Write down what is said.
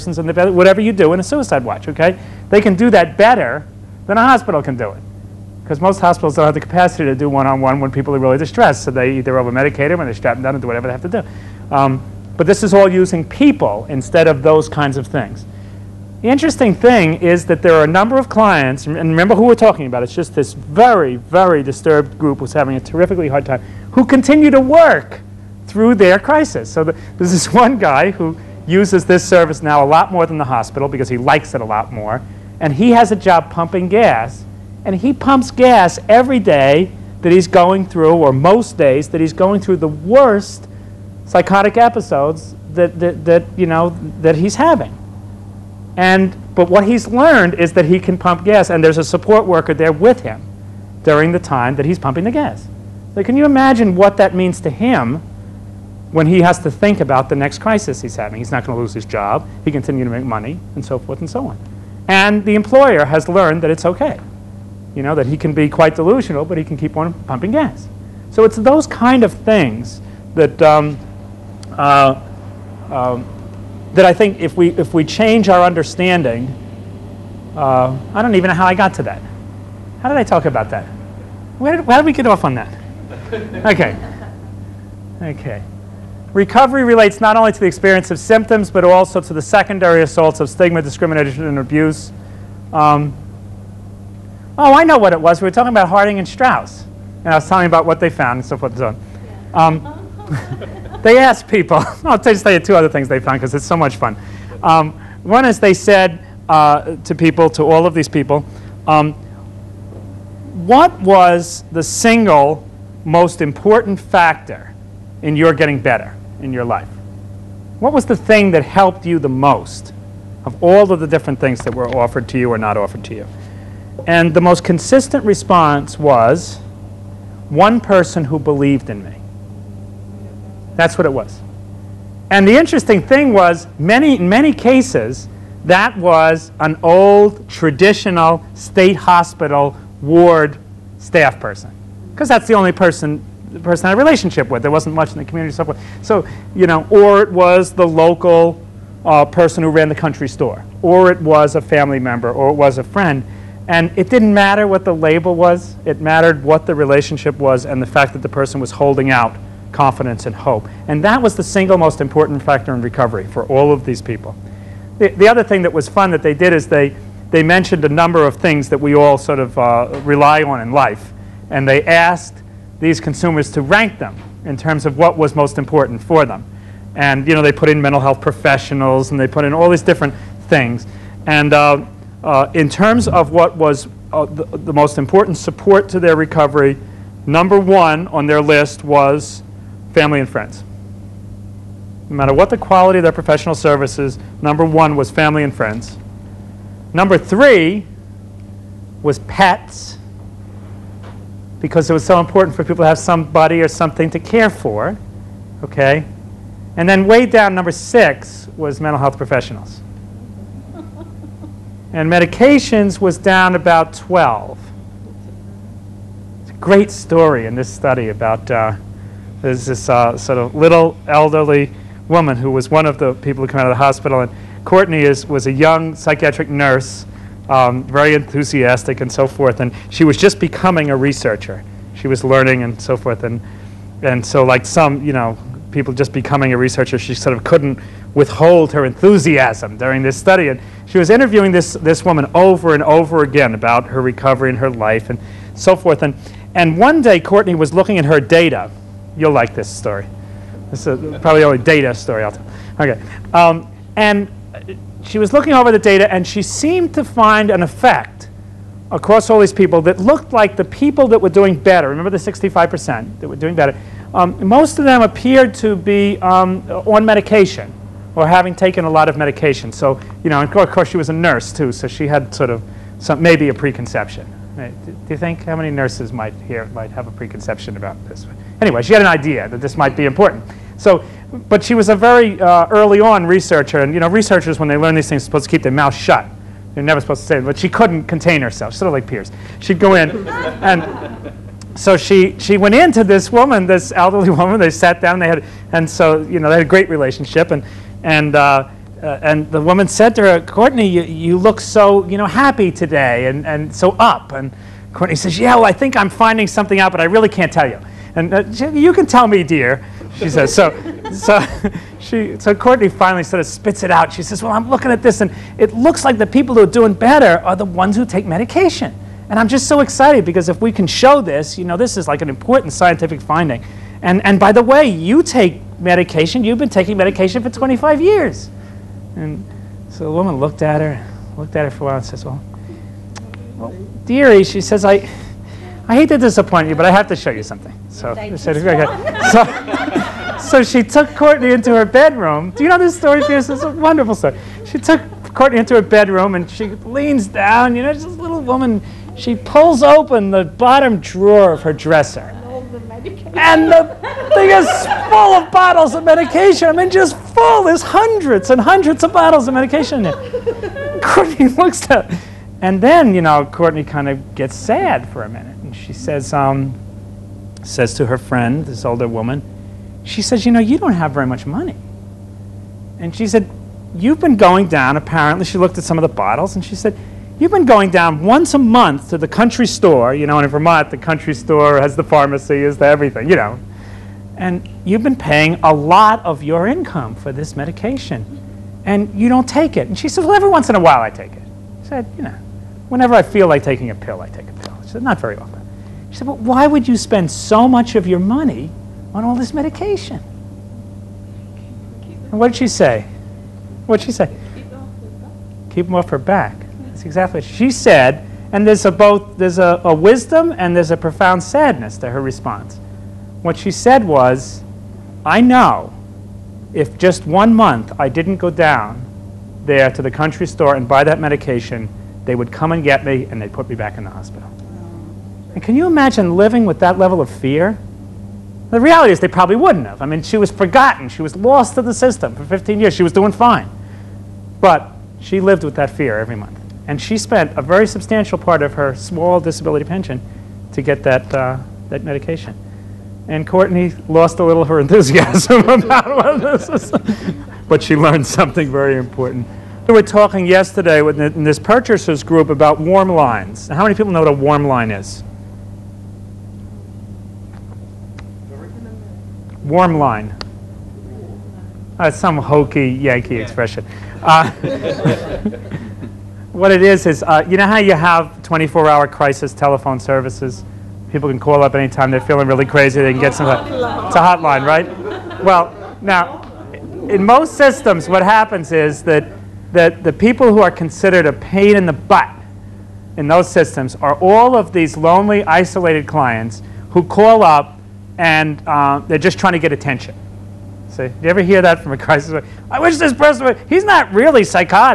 persons in the bed, whatever you do in a suicide watch, okay? They can do that better than a hospital can do it. Because most hospitals don't have the capacity to do one-on-one when people are really distressed. So they either over-medicate them or they strap them down and do whatever they have to do. But this is all using people instead of those kinds of things. The interesting thing is that there are a number of clients, and remember who we're talking about, it's just this very, very disturbed group who's having a terrifically hard time, who continue to work through their crisis. So there's this one guy who uses this service now a lot more than the hospital because he likes it a lot more, and he has a job pumping gas, and he pumps gas every day that he's going through, or most days that he's going through the worst psychotic episodes that he's having. But what he's learned is that he can pump gas, and there's a support worker there with him during the time that he's pumping the gas. So can you imagine what that means to him when he has to think about the next crisis he's having? He's not going to lose his job. He can continue to make money, and so forth and so on. And the employer has learned that it's okay, that he can be quite delusional, but he can keep on pumping gas. So it's those kind of things that that I think if we change our understanding, I don't even know how I got to that. How did I talk about that? How did we get off on that? Okay. Recovery relates not only to the experience of symptoms, but also to the secondary assaults of stigma, discrimination, and abuse. Oh, I know what it was. We were talking about Harding and Strauss, and I was telling you about what they found and so forth and so on. They asked people, I'll just tell you two other things they found because it's so much fun. One is they said to all of these people, what was the single most important factor in your getting better in your life? What was the thing that helped you the most of all of the different things that were offered to you or not offered to you? And the most consistent response was, one person who believed in me. That's what it was. And the interesting thing was, in many cases, that was an old, traditional state hospital ward staff person. Because that's the only person I had a relationship with. There wasn't much in the community, so forth. So, or it was the local person who ran the country store, or it was a family member, or it was a friend. And it didn't matter what the label was. It mattered what the relationship was and the fact that the person was holding out confidence and hope. And that was the single most important factor in recovery for all of these people. The other thing that was fun that they did is they mentioned a number of things that we all sort of rely on in life. And they asked these consumers to rank them in terms of what was most important for them. And they put in mental health professionals, and they put in all these different things. And in terms of what was the most important support to their recovery, number one on their list was family and friends. No matter what the quality of their professional services, number one was family and friends. Number three was pets, because it was so important for people to have somebody or something to care for, okay? And then way down, number 6 was mental health professionals. And medications was down about 12. It's a great story in this study about there's this sort of little elderly woman who was one of the people who came out of the hospital, and Courtney was a young psychiatric nurse, very enthusiastic and so forth, and she was just becoming a researcher. She was learning and so forth, and so like some people just becoming a researcher, she sort of couldn't withhold her enthusiasm during this study, and she was interviewing this woman over and over again about her recovery and her life and so forth, and one day Courtney was looking at her data. You'll like this story. This is probably the only data story I'll tell. Okay. And she was looking over the data, and she seemed to find an effect across all these people that looked like the people that were doing better. Remember the 65% that were doing better? Most of them appeared to be on medication or having taken a lot of medication. So, and of course she was a nurse too, so she had sort of maybe a preconception. Do you think how many nurses might have a preconception about this? Anyway, she had an idea that this might be important. So, but she was a very early on researcher, and researchers, when they learn these things, are supposed to keep their mouth shut. They're never supposed to say it, but she couldn't contain herself, sort of like Pierce. She'd go in, and so she went into this woman, this elderly woman. They sat down, and they had a great relationship, and and the woman said to her, Courtney, you look so, happy today and so up. And Courtney says, yeah, well, I think I'm finding something out, but I really can't tell you. And you can tell me, dear, she says. So Courtney finally sort of spits it out. She says, well, I'm looking at this, and it looks like the people who are doing better are the ones who take medication. And I'm just so excited because if we can show this, this is like an important scientific finding. And by the way, you take medication. You've been taking medication for 25 years. And so the woman looked at her for a while and says, well, dearie, she says, I hate to disappoint you, but I have to show you something. So she took Courtney into her bedroom. Do you know this story, Pierce? It's a wonderful story. She took Courtney into her bedroom, and she leans down. Just this little woman. She pulls open the bottom drawer of her dresser. And the thing is full of bottles of medication. I mean, just full. There's hundreds and hundreds of bottles of medication in there. Courtney looks at it. And then, Courtney kind of gets sad for a minute. And she says to her friend, this older woman, she says, you don't have very much money. And she said, you've been going down, apparently. She looked at some of the bottles, and she said, you've been going down once a month to the country store. And in Vermont, the country store has the pharmacy, has the everything, And you've been paying a lot of your income for this medication. And you don't take it. And she said, well, every once in a while I take it. She said, whenever I feel like taking a pill, I take a pill. She said, not very often. She said, well, why would you spend so much of your money on all this medication? And what did she say? What did she say? Keep them off her back. That's exactly what she said. And there's a wisdom and there's a profound sadness to her response. What she said was, I know if just 1 month I didn't go down there to the country store and buy that medication, they would come and get me and they'd put me back in the hospital. And can you imagine living with that level of fear? The reality is they probably wouldn't have. I mean, she was forgotten. She was lost to the system for 15 years. She was doing fine. But she lived with that fear every month. And she spent a very substantial part of her small disability pension to get that medication. And Courtney lost a little of her enthusiasm about what this is. But she learned something very important. We were talking yesterday in this purchasers group about warm lines. Now, how many people know what a warm line is? Warm line. It's some hokey Yankee expression. What it is you know how you have 24-hour crisis telephone services? People can call up anytime they're feeling really crazy. They can get some. It's a hotline, right? Well, now, in most systems, what happens is that the people who are considered a pain in the butt in those systems are all of these lonely, isolated clients who call up and they're just trying to get attention. See, do you ever hear that from a crisis? I wish this person would. He's not really psychotic.